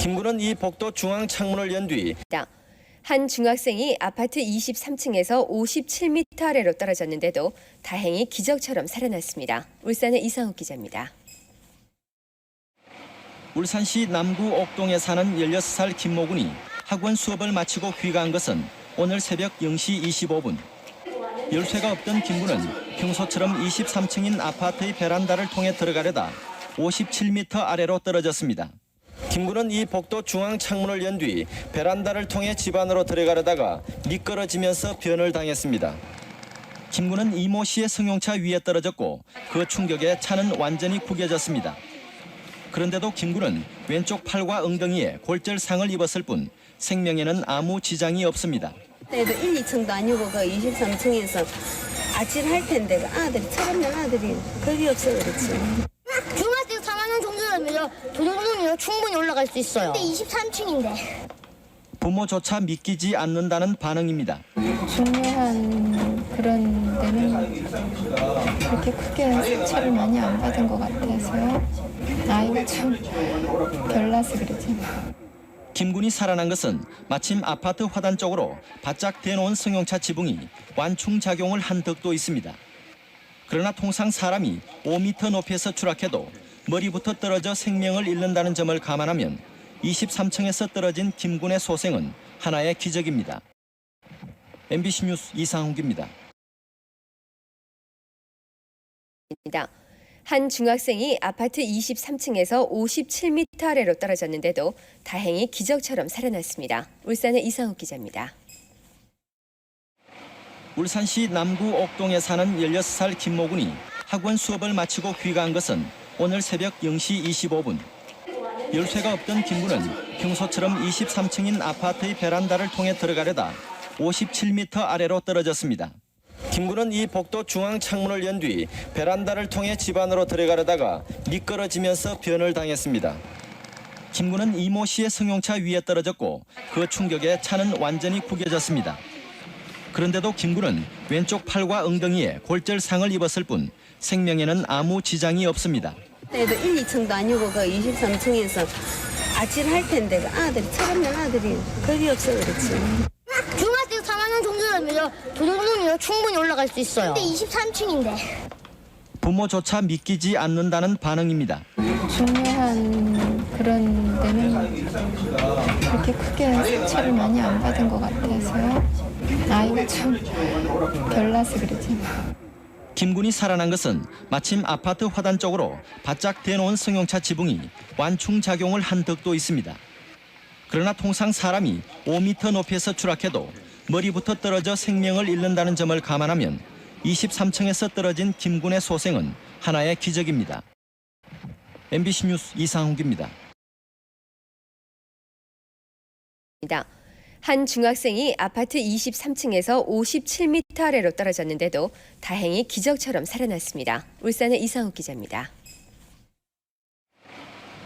김군은 이 복도 중앙 창문을 연 뒤 한 중학생이 아파트 23층에서 57m 아래로 떨어졌는데도 다행히 기적처럼 살아났습니다. 울산의 이상욱 기자입니다. 울산시 남구 옥동에 사는 16살 김모군이 학원 수업을 마치고 귀가한 것은 오늘 새벽 0시 25분. 열쇠가 없던 김군은 평소처럼 23층인 아파트의 베란다를 통해 들어가려다 57m 아래로 떨어졌습니다. 김군은 이 복도 중앙 창문을 연 뒤 베란다를 통해 집 안으로 들어가려다가 미끄러지면서 변을 당했습니다. 김군은 이모 씨의 승용차 위에 떨어졌고 그 충격에 차는 완전히 구겨졌습니다. 그런데도 김군은 왼쪽 팔과 엉덩이에 골절상을 입었을 뿐 생명에는 아무 지장이 없습니다. 그래도 1, 2층도 아니고 그 23층에서 아찔할 텐데 그 아들이 철없는 아들이 겁이 없어 그렇지. 중학생 3학년 정도라면 그 정도면 충분히 올라갈 수 있어요. 근데 23층인데. 부모조차 믿기지 않는다는 반응입니다. 중요한 그런 데는 그렇게 크게 상처를 많이 안 받은 것 같아서요. 아이가 좀 별나서 그러지. 김군이 살아난 것은 마침 아파트 화단 쪽으로 바짝 대놓은 승용차 지붕이 완충작용을 한 덕도 있습니다. 그러나 통상 사람이 5m 높이에서 추락해도 머리부터 떨어져 생명을 잃는다는 점을 감안하면 23층에서 떨어진 김군의 소생은 하나의 기적입니다. MBC 뉴스 이상욱입니다. 한 중학생이 아파트 23층에서 57m 아래로 떨어졌는데도 다행히 기적처럼 살아났습니다. 울산의 이상욱 기자입니다. 울산시 남구 옥동에 사는 16살 김모군이 학원 수업을 마치고 귀가한 것은 오늘 새벽 0시 25분. 열쇠가 없던 김군은 평소처럼 23층인 아파트의 베란다를 통해 들어가려다 57m 아래로 떨어졌습니다. 김군은 이 복도 중앙 창문을 연 뒤 베란다를 통해 집 안으로 들어가려다가 미끄러지면서 변을 당했습니다. 김군은 이모 씨의 승용차 위에 떨어졌고 그 충격에 차는 완전히 구겨졌습니다. 그런데도 김군은 왼쪽 팔과 엉덩이에 골절상을 입었을 뿐 생명에는 아무 지장이 없습니다. 그래도 1, 2층도 아니고 그 23층에서 아찔할 텐데 그 아들이 철없는 아들이 겁이 없어 그렇지. 중학생 3학년 정도라면 그 정도면 충분히 올라갈 수 있어요. 근데 23층인데. 부모조차 믿기지 않는다는 반응입니다. 중요한 그런 데는 그렇게 크게 상처를 많이 안 받은 것 같아서요. 아이가 좀 별나서 그러지. 김군이 살아난 것은 마침 아파트 화단 쪽으로 바짝 대놓은 승용차 지붕이 완충작용을 한 덕도 있습니다. 그러나 통상 사람이 5m 높이에서 추락해도 머리부터 떨어져 생명을 잃는다는 점을 감안하면 23층에서 떨어진 김군의 소생은 하나의 기적입니다. MBC 뉴스 이상욱입니다. 한 중학생이 아파트 23층에서 57m 아래로 떨어졌는데도 다행히 기적처럼 살아났습니다. 울산의 이상욱 기자입니다.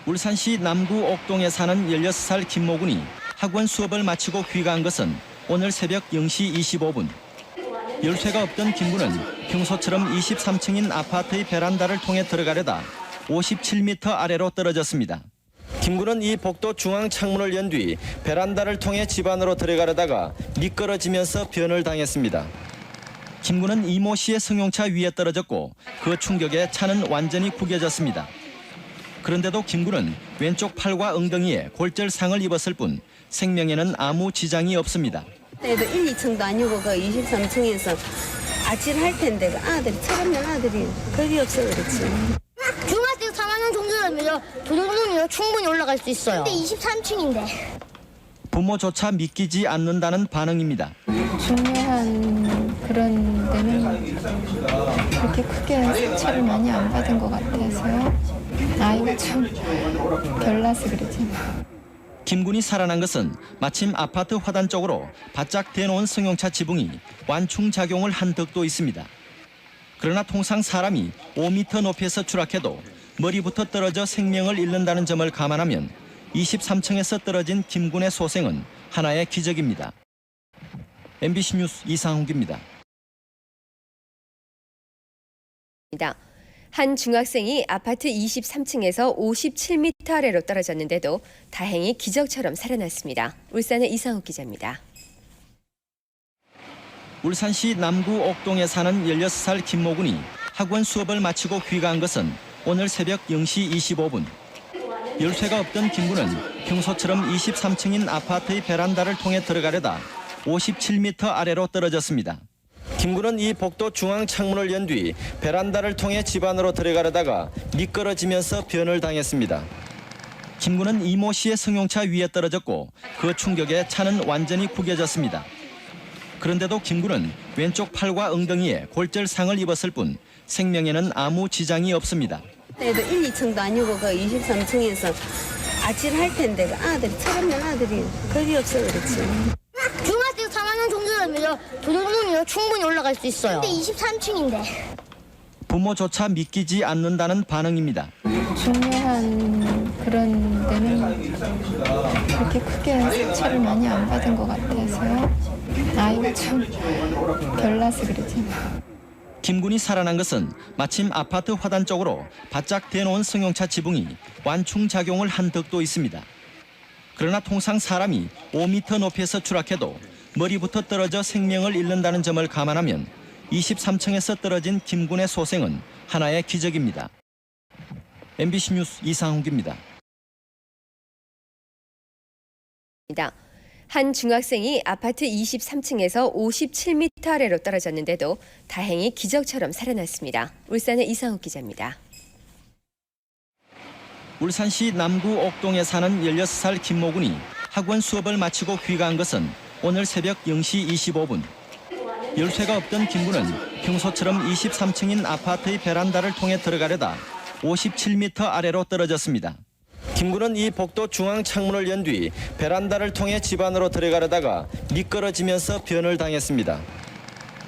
울산시 남구 옥동에 사는 16살 김모군이 학원 수업을 마치고 귀가한 것은 오늘 새벽 0시 25분. 열쇠가 없던 김군은 평소처럼 23층인 아파트의 베란다를 통해 들어가려다 57m 아래로 떨어졌습니다. 김군은 이 복도 중앙 창문을 연 뒤 베란다를 통해 집 안으로 들어가려다가 미끄러지면서 변을 당했습니다. 김군은 이모 씨의 승용차 위에 떨어졌고 그 충격에 차는 완전히 구겨졌습니다. 그런데도 김군은 왼쪽 팔과 엉덩이에 골절상을 입었을 뿐 생명에는 아무 지장이 없습니다. 그래도 1, 2층도 아니고 그 23층에서 아찔할 텐데 그 아들이 철없는 아들이 겁이 없어 그렇지. 중학생 3학년 정도라면 그 정도면 충분히 올라갈 수 있어요. 근데 23층인데. 부모조차 믿기지 않는다는 반응입니다. 중요한 그런 데는 그렇게 크게 상처를 많이 안 받은 것 같아서요. 아이가 좀 별나서 그러지. 김군이 살아난 것은 마침 아파트 화단 쪽으로 바짝 대놓은 승용차 지붕이 완충작용을 한 덕도 있습니다. 그러나 통상 사람이 5m 높이에서 추락해도 머리부터 떨어져 생명을 잃는다는 점을 감안하면 23층에서 떨어진 김군의 소생은 하나의 기적입니다. MBC 뉴스 이상욱입니다. 한 중학생이 아파트 23층에서 57m 아래로 떨어졌는데도 다행히 기적처럼 살아났습니다. 울산의 이상욱 기자입니다. 울산시 남구 옥동에 사는 16살 김모군이 학원 수업을 마치고 귀가한 것은 오늘 새벽 0시 25분. 열쇠가 없던 김군은 평소처럼 23층인 아파트의 베란다를 통해 들어가려다 57m 아래로 떨어졌습니다. 김군은 이 복도 중앙 창문을 연 뒤 베란다를 통해 집 안으로 들어가려다가 미끄러지면서 변을 당했습니다. 김군은 이모 씨의 승용차 위에 떨어졌고 그 충격에 차는 완전히 구겨졌습니다. 그런데도 김군은 왼쪽 팔과 엉덩이에 골절상을 입었을 뿐 생명에는 아무 지장이 없습니다. 그래도 1, 2층도 아니고 그 23층에서 아찔할 텐데 그 아들이 철없는 아들이 겁이 없어 그렇지. 중학생 3학년 정도라면 저 정도면 충분히 올라갈 수 있어요. 근데 23층인데. 부모조차 믿기지 않는다는 반응입니다. 중요한 그런 데는 그렇게 크게 상처를 많이 안 받은 것 같아서요. 아이가 좀 별나서 그러지. 김군이 살아난 것은 마침 아파트 화단 쪽으로 바짝 대놓은 승용차 지붕이 완충작용을 한 덕도 있습니다. 그러나 통상 사람이 5m 높이에서 추락해도 머리부터 떨어져 생명을 잃는다는 점을 감안하면 23층에서 떨어진 김군의 소생은 하나의 기적입니다. MBC 뉴스 이상욱입니다. 한 중학생이 아파트 23층에서 57m 아래로 떨어졌는데도 다행히 기적처럼 살아났습니다. 울산의 이상욱 기자입니다. 울산시 남구 옥동에 사는 16살 김모군이 학원 수업을 마치고 귀가한 것은 오늘 새벽 0시 25분. 열쇠가 없던 김군은 평소처럼 23층인 아파트의 베란다를 통해 들어가려다 57m 아래로 떨어졌습니다. 김군은 이 복도 중앙 창문을 연 뒤 베란다를 통해 집 안으로 들어가려다가 미끄러지면서 변을 당했습니다.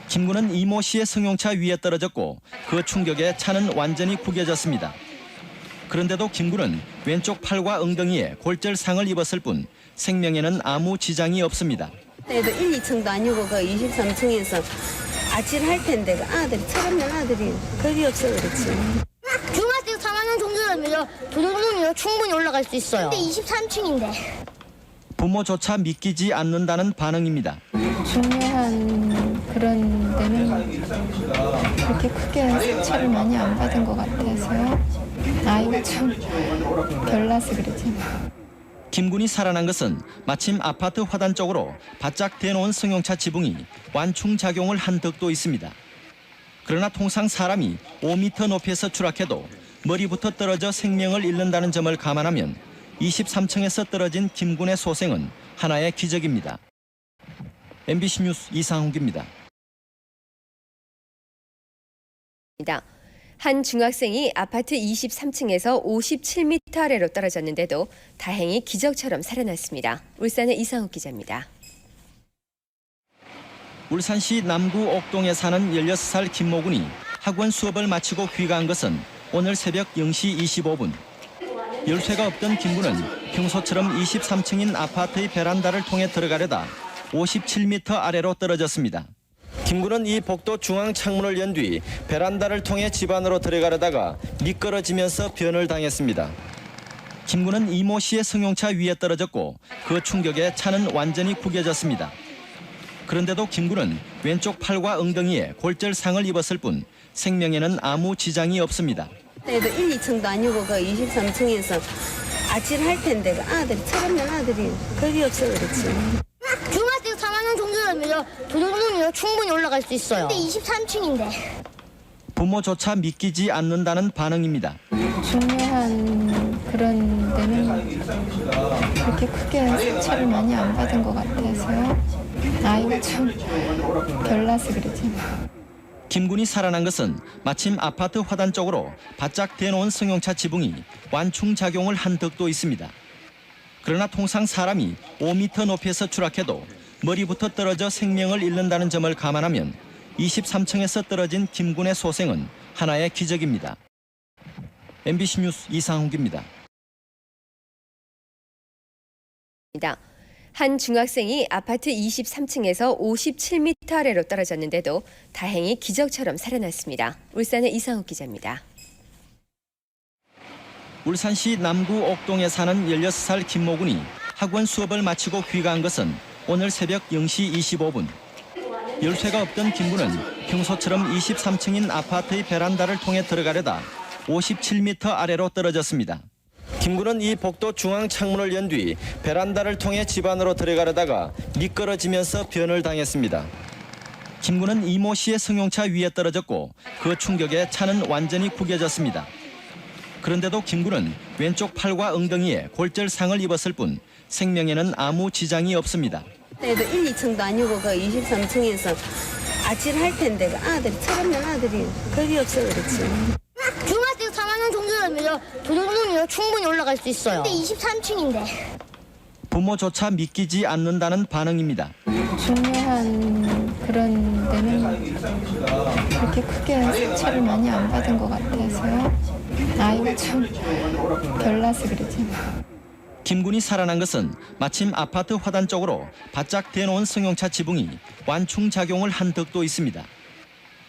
김군은 이모 씨의 승용차 위에 떨어졌고 그 충격에 차는 완전히 구겨졌습니다. 그런데도 김군은 왼쪽 팔과 엉덩이에 골절상을 입었을 뿐 생명에는 아무 지장이 없습니다. 그래도 1, 2층도 아니고 그 23층에서 아찔할 텐데 그 아들이 철없는 아들이 겁이 없어 그렇지. 중학생 3학년 정도라면 저 정도면 충분히 올라갈 수 있어요. 근데 23층인데. 부모조차 믿기지 않는다는 반응입니다. 중요한 그런 데는 그렇게 크게 상처를 많이 안 받은 것 같아서요. 아이가 좀 별나서 그러지. 김군이 살아난 것은 마침 아파트 화단 쪽으로 바짝 대놓은 승용차 지붕이 완충작용을 한 덕도 있습니다. 그러나 통상 사람이 5m 높이에서 추락해도 머리부터 떨어져 생명을 잃는다는 점을 감안하면 23층에서 떨어진 김군의 소생은 하나의 기적입니다. MBC 뉴스 이상욱입니다. 한 중학생이 아파트 23층에서 57m 아래로 떨어졌는데도 다행히 기적처럼 살아났습니다. 울산의 이상욱 기자입니다. 울산시 남구 옥동에 사는 16살 김모군이 학원 수업을 마치고 귀가한 것은 오늘 새벽 0시 25분. 열쇠가 없던 김군은 평소처럼 23층인 아파트의 베란다를 통해 들어가려다 57m 아래로 떨어졌습니다. 김군은 이 복도 중앙 창문을 연 뒤 베란다를 통해 집 안으로 들어가려다가 미끄러지면서 변을 당했습니다. 김군은 이모 씨의 승용차 위에 떨어졌고 그 충격에 차는 완전히 구겨졌습니다. 그런데도 김군은 왼쪽 팔과 엉덩이에 골절상을 입었을 뿐 생명에는 아무 지장이 없습니다. 그래도 1, 2층도 아니고 그 23층에서 아찔할 텐데 그 아들이 철없는 아들이 겁이 없어 그렇지. 중학생 3학년 정도라면 저 정도면 충분히 올라갈 수 있어요. 근데 23층인데. 부모조차 믿기지 않는다는 반응입니다. 중요한 그런 데는 그렇게 크게 상처를 많이 안 받은 것 같아서요. 아이가 좀 별나서 그러지. 김군이 살아난 것은 마침 아파트 화단 쪽으로 바짝 대놓은 승용차 지붕이 완충작용을 한 덕도 있습니다. 그러나 통상 사람이 5m 높이에서 추락해도 머리부터 떨어져 생명을 잃는다는 점을 감안하면 23층에서 떨어진 김군의 소생은 하나의 기적입니다. MBC 뉴스 이상욱입니다. 한 중학생이 아파트 23층에서 57m 아래로 떨어졌는데도 다행히 기적처럼 살아났습니다. 울산의 이상욱 기자입니다. 울산시 남구 옥동에 사는 16살 김모군이 학원 수업을 마치고 귀가한 것은 오늘 새벽 0시 25분. 열쇠가 없던 김군은 평소처럼 23층인 아파트의 베란다를 통해 들어가려다 57m 아래로 떨어졌습니다. 김군은 이 복도 중앙 창문을 연 뒤 베란다를 통해 집 안으로 들어가려다가 미끄러지면서 변을 당했습니다. 김군은 이모 씨의 승용차 위에 떨어졌고 그 충격에 차는 완전히 구겨졌습니다. 그런데도 김군은 왼쪽 팔과 엉덩이에 골절상을 입었을 뿐 생명에는 아무 지장이 없습니다. 그래도 1, 2층도 아니고 그 23층에서 아찔할 텐데 그 아들이 철없는 아들이 겁이 없어 그렇지. 중학생 3학년 정도라면 저 정도면 충분히 올라갈 수 있어요. 근데 23층인데. 부모조차 믿기지 않는다는 반응입니다. 중요한 그런 데는 그렇게 크게 상처를 많이 안 받은 것 같아서요. 아이가 좀 별나서 그러지. 김군이 살아난 것은 마침 아파트 화단 쪽으로 바짝 대놓은 승용차 지붕이 완충작용을 한 덕도 있습니다.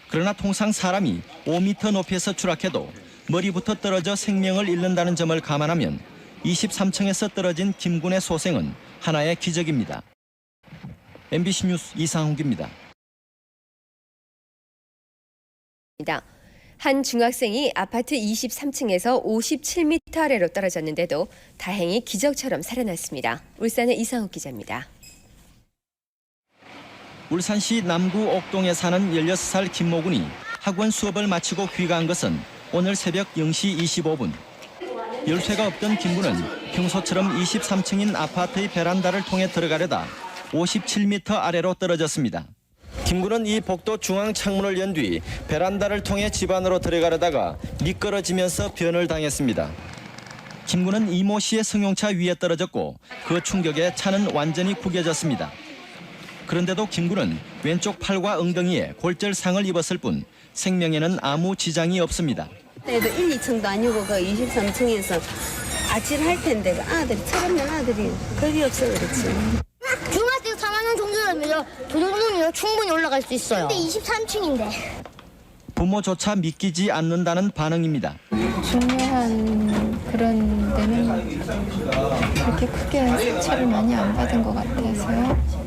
그러나 통상 사람이 5m 높이에서 추락해도 머리부터 떨어져 생명을 잃는다는 점을 감안하면 23층에서 떨어진 김군의 소생은 하나의 기적입니다. MBC 뉴스 이상욱입니다. 한 중학생이 아파트 23층에서 57m 아래로 떨어졌는데도 다행히 기적처럼 살아났습니다. 울산의 이상욱 기자입니다. 울산시 남구 옥동에 사는 16살 김모군이 학원 수업을 마치고 귀가한 것은 오늘 새벽 0시 25분. 열쇠가 없던 김군은 평소처럼 23층인 아파트의 베란다를 통해 들어가려다 57m 아래로 떨어졌습니다. 김군은 이 복도 중앙 창문을 연 뒤 베란다를 통해 집 안으로 들어가려다가 미끄러지면서 변을 당했습니다. 김군은 이모 씨의 승용차 위에 떨어졌고 그 충격에 차는 완전히 구겨졌습니다. 그런데도 김군은 왼쪽 팔과 엉덩이에 골절상을 입었을 뿐 생명에는 아무 지장이 없습니다. 그래도 1, 2층도 아니고 그 23층에서 아찔할 텐데 그 아들이 철없는 아들이 겁이 없어 그렇지. 중학생 3학년 정도라면 저 정도면 충분히 올라갈 수 있어요. 근데 23층인데. 부모조차 믿기지 않는다는 반응입니다. 중요한 그런 데는 그렇게 크게 상처를 많이 안 받은 것 같아서요.